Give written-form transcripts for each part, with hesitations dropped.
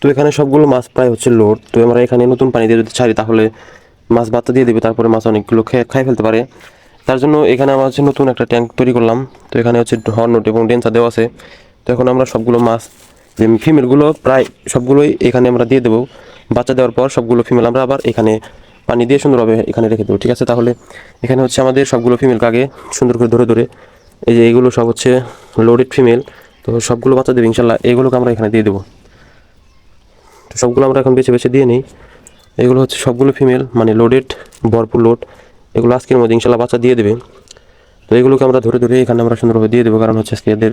তো এখানে সবগুলো মাছ প্রায় হচ্ছে লোড। তো আমরা এখানে নতুন পানি দিয়ে যদি ছাড়ি তাহলে মাছ বাচ্চা দিয়ে দেবে, তারপরে মাছ অনেকগুলো খাই ফেলতে পারে। তার জন্য এখানে আমরা হচ্ছে নতুন একটা ট্যাঙ্ক তৈরি করলাম। তো এখানে হচ্ছে হর্নট এবং ডেন্সার দেওয়া আছে। তো এখন আমরা সবগুলো মাছ যে ফিমেলগুলো প্রায় সবগুলোই এখানে আমরা দিয়ে দেবো। বাচ্চা দেওয়ার পর সবগুলো ফিমেল আমরা আবার এখানে পানি দিয়ে সুন্দরভাবে এখানে রেখে দেবো। ঠিক আছে, তাহলে এখানে হচ্ছে আমাদের সবগুলো ফিমেলকে আগে সুন্দর করে ধরে ধরে এই যে এইগুলো সব হচ্ছে লোডেড ফিমেল। তো সবগুলো বাচ্চা দেবে ইনশাল্লাহ, এগুলোকে আমরা এখানে দিয়ে দেবো। তো সবগুলো আমরা এখন বেছে বেছে দিয়ে নিই। এগুলো হচ্ছে সবগুলো ফিমেল, মানে লোডেড, ভরপুর লোড। এগুলো আজকের মধ্যে ইনশাল্লাহ বাচ্চা দিয়ে দেবে। তো এগুলোকে আমরা ধরে ধরে এখানে আমরা সুন্দরভাবে দিয়ে দেবো, কারণ হচ্ছে আজকে এদের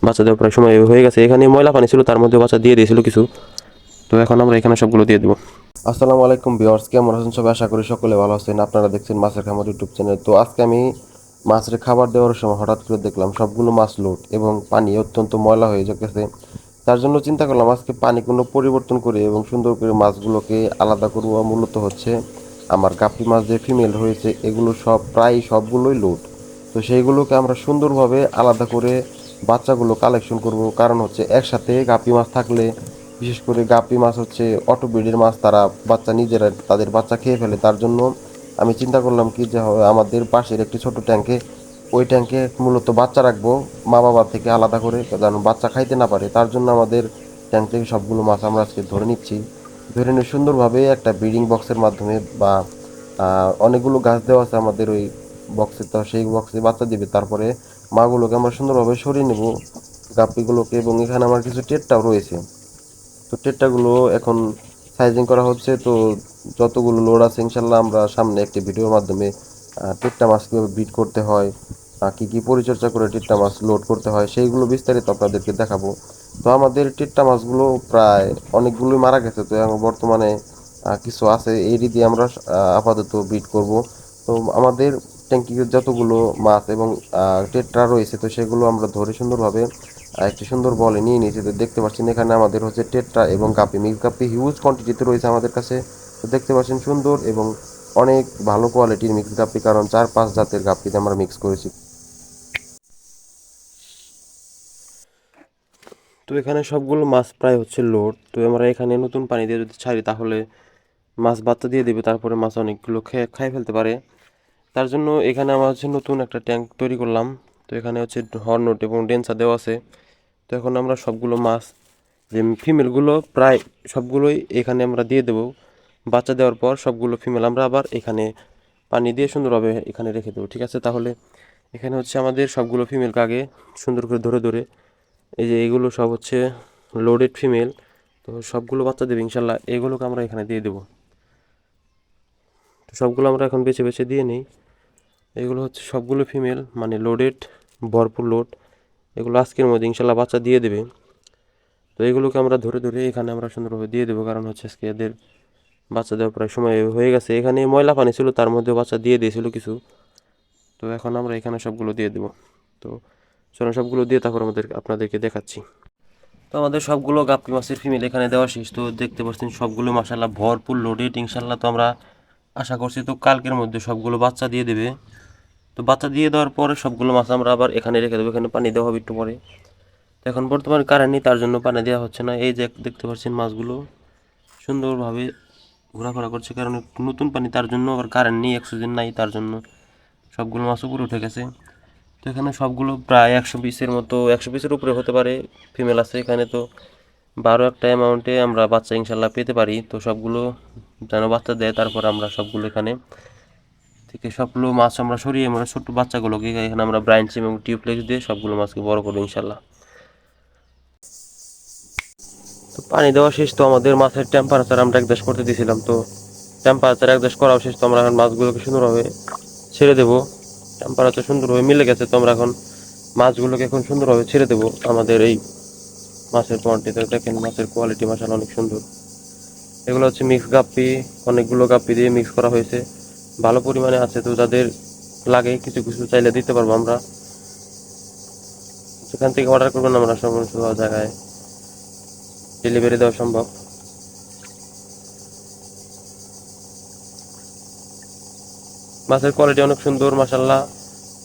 বাচ্চা দেওয়ার প্রায় সময় হয়ে গেছে। এখানে ময়লা পানি ছিল, তার মধ্যে বাচ্চা দিয়ে দিয়েছিল কিছু। তো এখন আমরা এখানে সবগুলো দিয়ে দেবো। আসসালামু আলাইকুম ভিউয়ার্স, কেমন আছেন সবাই? আশা করি সকলে ভালো আছেন। আপনারা দেখছেন মাছের খামার ইউটিউব চ্যানেল। তো আজকে আমি মাছের খাবার দেওয়ার সময় হঠাৎ করে দেখলাম সবগুলো মাছ লোড এবং পানি অত্যন্ত ময়লা হয়ে গেছে। তার জন্য চিন্তা করলাম আজকে পানিগুলো পরিবর্তন করে এবং সুন্দর করে মাছগুলোকে আলাদা করবো। মূলত হচ্ছে আমার গাপ্পি মাছ যে ফিমেল হয়েছে এগুলো সব প্রায় সবগুলোই লোড। তো সেইগুলোকে আমরা সুন্দরভাবে আলাদা করে বাচ্চাগুলো কালেকশন করব। কারণ হচ্ছে একসাথে গাপ্পি মাছ থাকলে, বিশেষ করে গাপ্পি মাছ হচ্ছে অটোব্রিডের মাছ, তারা বাচ্চা নিজেরা তাদের বাচ্চা খেয়ে ফেলে। তার জন্য আমি চিন্তা করলাম কি যে আমাদের পাশের একটি ছোট ট্যাঙ্কে, ওই ট্যাঙ্কে মূলত বাচ্চা রাখবো মা বাবা থেকে আলাদা করে, যেন বাচ্চা খাইতে না পারে। তার জন্য আমাদের ট্যাঙ্ক থেকে সবগুলো মাছ আমরা আজকে ধরে নিচ্ছি। ধরে নিয়ে সুন্দরভাবে একটা ব্রিডিং বক্সের মাধ্যমে বা অনেকগুলো গাছ দেওয়া আছে আমাদের ওই বক্সে, তো সেই বক্সে বাচ্চা দিবে। তারপরে মাগুলোকে আমরা সুন্দরভাবে সরিয়ে নেব গাপ্পিগুলোকে, এবং এখানে আমার কিছু টেটটাও রয়েছে। তো টেট্টাগুলো এখন সাইজিং করা হচ্ছে। তো যতগুলো লোড আছে ইনশাল্লাহ আমরা সামনে একটি ভিডিওর মাধ্যমে টেট্টা মাছ কীভাবে ব্রিড করতে হয়, কী কী পরিচর্যা করে টেট্টা মাছ লোড করতে হয়, সেইগুলো বিস্তারিত আপনাদেরকে দেখাবো। তো আমাদের টেট্টা মাছগুলো প্রায় অনেকগুলোই মারা গেছে। তো এখন বর্তমানে কিছু আছে, এরই দিয়ে আমরা আপাতত ব্রিড করব। তো আমাদের ট্যাঙ্কির যতগুলো মাছ এবং টেট্রা রয়েছে, তো সেগুলো আমরা ধরে সুন্দরভাবে একটি সুন্দর বলে নিয়ে নিয়েছি। তো দেখতে পাচ্ছেন এখানে আমাদের হচ্ছে টেট্রা এবং গাপ্পি, মিক্স গাপ্পি হিউজ কোয়ান্টিটিতে রয়েছে আমাদের কাছে। তো দেখতে পাচ্ছেন সুন্দর এবং অনেক ভালো কোয়ালিটির মিক্স গাপ্পি, কারণ 4-5 জাতের গাপ্পিতে আমরা মিক্স করেছি। তো এখানে সবগুলো মাছ প্রায় হচ্ছে লোড। তো আমরা এখানে নতুন পানি দিয়ে যদি ছাড়ি তাহলে মাছ বাচ্চা দিয়ে দেবে, তারপরে মাছ অনেকগুলো খাই ফেলতে পারে। তার জন্য এখানে আমরা হচ্ছে নতুন একটা ট্যাঙ্ক তৈরি করলাম। তো এখানে হচ্ছে হর্নট এবং ডেন্সার দেওয়া আছে। তো এখন আমরা সবগুলো মাছ যে ফিমেলগুলো প্রায় সবগুলোই এখানে আমরা দিয়ে দেবো। বাচ্চা দেওয়ার পর সবগুলো ফিমেল আমরা আবার এখানে পানি দিয়ে সুন্দরভাবে এখানে রেখে দেবো। ঠিক আছে, তাহলে এখানে হচ্ছে আমাদের সবগুলো ফিমেলকে আগে সুন্দর করে ধরে ধরে এই যে এগুলো সব হচ্ছে লোডেড ফিমেল। তো সবগুলো বাচ্চা দেবে ইনশাল্লাহ, এগুলোকে আমরা এখানে দিয়ে দেবো। তো সবগুলো আমরা এখন বেছে বেছে দিয়ে নিই। এগুলো হচ্ছে সবগুলো ফিমেল, মানে লোডেড, ভরপুর লোড। এগুলো আজকের মধ্যে ইনশাল্লাহ বাচ্চা দিয়ে দেবে। তো এগুলোকে আমরা ধরে ধরে এখানে আমরা সুন্দরভাবে দিয়ে দেবো, কারণ হচ্ছে আজকে এদের বাচ্চা দেওয়ার প্রায় সময় হয়ে গেছে। এখানে ময়লা পানি ছিল, তার মধ্যে বাচ্চা দিয়ে দিয়েছিল কিছু। তো এখন আমরা এখানে সবগুলো দিয়ে দেবো। তো চলো সবগুলো দিয়ে তারপর আপনাদেরকে দেখাচ্ছি। তো আমাদের সবগুলো গাপ্পি মাছের ফিমেল এখানে দেওয়া শেষ। তো দেখতে পাচ্ছেন সবগুলো মাশাআল্লাহ ভরপুর লোডেড ইনশাল্লাহ। তো আমরা আশা করছি তো কালকের মধ্যে সবগুলো বাচ্চা দিয়ে দেবে। তো বাচ্চা দিয়ে দেওয়ার পরে সবগুলো মাছ আমরা আবার এখানে রেখে দেবো, এখানে পানি দেওয়া হবে একটু পরে। তো এখন বর্তমানে কারেন্ট নেই, তার জন্য পানি দেওয়া হচ্ছে না। এই যে দেখতে পাচ্ছেন মাছগুলো সুন্দরভাবে ঘোরাফেরা করছে, কারণ নতুন পানি, তার জন্য আবার কারেন্ট নেই, অক্সিজেন নাই, তার জন্য সবগুলো মাছ উপরে উঠে গেছে। তো এখানে সবগুলো প্রায় 120-এর মতো, 120-এর উপরে হতে পারে ফিমেল আছে এখানে। তো 12 একটা অ্যামাউন্টে আমরা বাচ্চা ইনশাল্লাহ পেতে পারি। তো সবগুলো যেন বাচ্চা দেয়, তারপর আমরা সবগুলো এখানে থেকে সবগুলো মাছ আমরা সরিয়ে আমরা ছোট্ট বাচ্চাগুলোকে এখানে আমরা ব্রাইনস এবং টিউবপ্লেক্স দিয়ে সবগুলো মাছকে বড় করবো ইনশাল্লাহ। তো পানি দেওয়া শেষ। তো আমাদের মাছের টেম্পারেচার আমরা অ্যাডজাস্ট করতে দিয়েছিলাম। তো টেম্পারেচার অ্যাডজাস্ট করাও শেষ। তো আমরা এখন মাছগুলোকে সুন্দরভাবে ছেড়ে দেবো। টেম্পারেচার সুন্দরভাবে মিলে গেছে। তো আমরা এখন মাছগুলোকে এখন সুন্দরভাবে ছেড়ে দেবো। আমাদের এই মাছের কোয়ান্টিটি দেখেন, মাছের কোয়ালিটি মাশাআল্লাহ অনেক সুন্দর। এগুলো হচ্ছে মিক্স গাপ্পি, অনেকগুলো গাপ্পি দিয়ে মিক্স করা হয়েছে, ভালো পরিমাণে আছে। তো যাদের লাগে কিছু কিছু চাইলে দিতে পারবো আমরা। সেখান থেকে অর্ডার করবেন, আমরা সমস্ত জায়গায় ডেলিভারি দেওয়া সম্ভব। মাছের কোয়ালিটি অনেক সুন্দর মাশাআল্লাহ।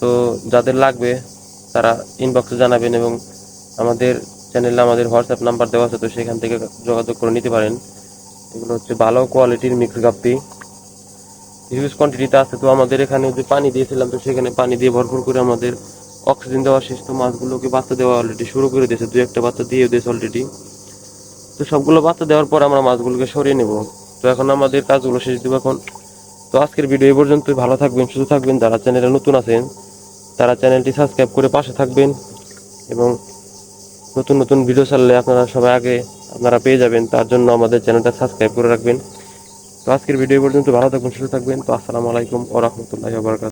তো যাদের লাগবে তারা ইনবক্সে জানাবেন, এবং আমাদের চ্যানেলে আমাদের হোয়াটসঅ্যাপ নাম্বার দেওয়া আছে, তো সেখান থেকে যোগাযোগ করে নিতে পারেন। এগুলো হচ্ছে ভালো কোয়ালিটির মিক্স গাপ্পি, হিউজ কোয়ান্টিটিতে আছে। তো আমাদের এখানে যে পানি দিয়েছিলাম, তো সেখানে পানি দিয়ে ভরপুর করে আমাদের অক্সিজেন দেওয়া শেষ। তো মাছগুলোকে বাচ্চা দেওয়া অলরেডি শুরু করে দিয়েছে, দু একটা বাচ্চা দিয়ে দিয়েছে অলরেডি। তো সবগুলো বাচ্চা দেওয়ার পর আমরা মাছগুলোকে সরিয়ে নেব। তো এখন আমাদের কাজগুলো শেষ দেবো এখন। তো আজকের ভিডিও এই পর্যন্তই। ভালো থাকবেন, সুস্থ থাকবেন। যারা চ্যানেলে নতুন আছেন তারা চ্যানেলটি সাবস্ক্রাইব করে পাশে থাকবেন, এবং নতুন নতুন ভিডিও ছাড়লে আপনারা সবাই আগে আপনারা পেয়ে যাবেন। তার জন্য আমাদের চ্যানেলটা সাবস্ক্রাইব করে রাখবেন। তো আজকের ভিডিও পর্যন্ত। ভালো থাকবেন, সুস্থ থাকবেন। তো আসসালামু আলাইকুম ওয়া রাহমাতুল্লাহি ওয়া বারাকাতুহু।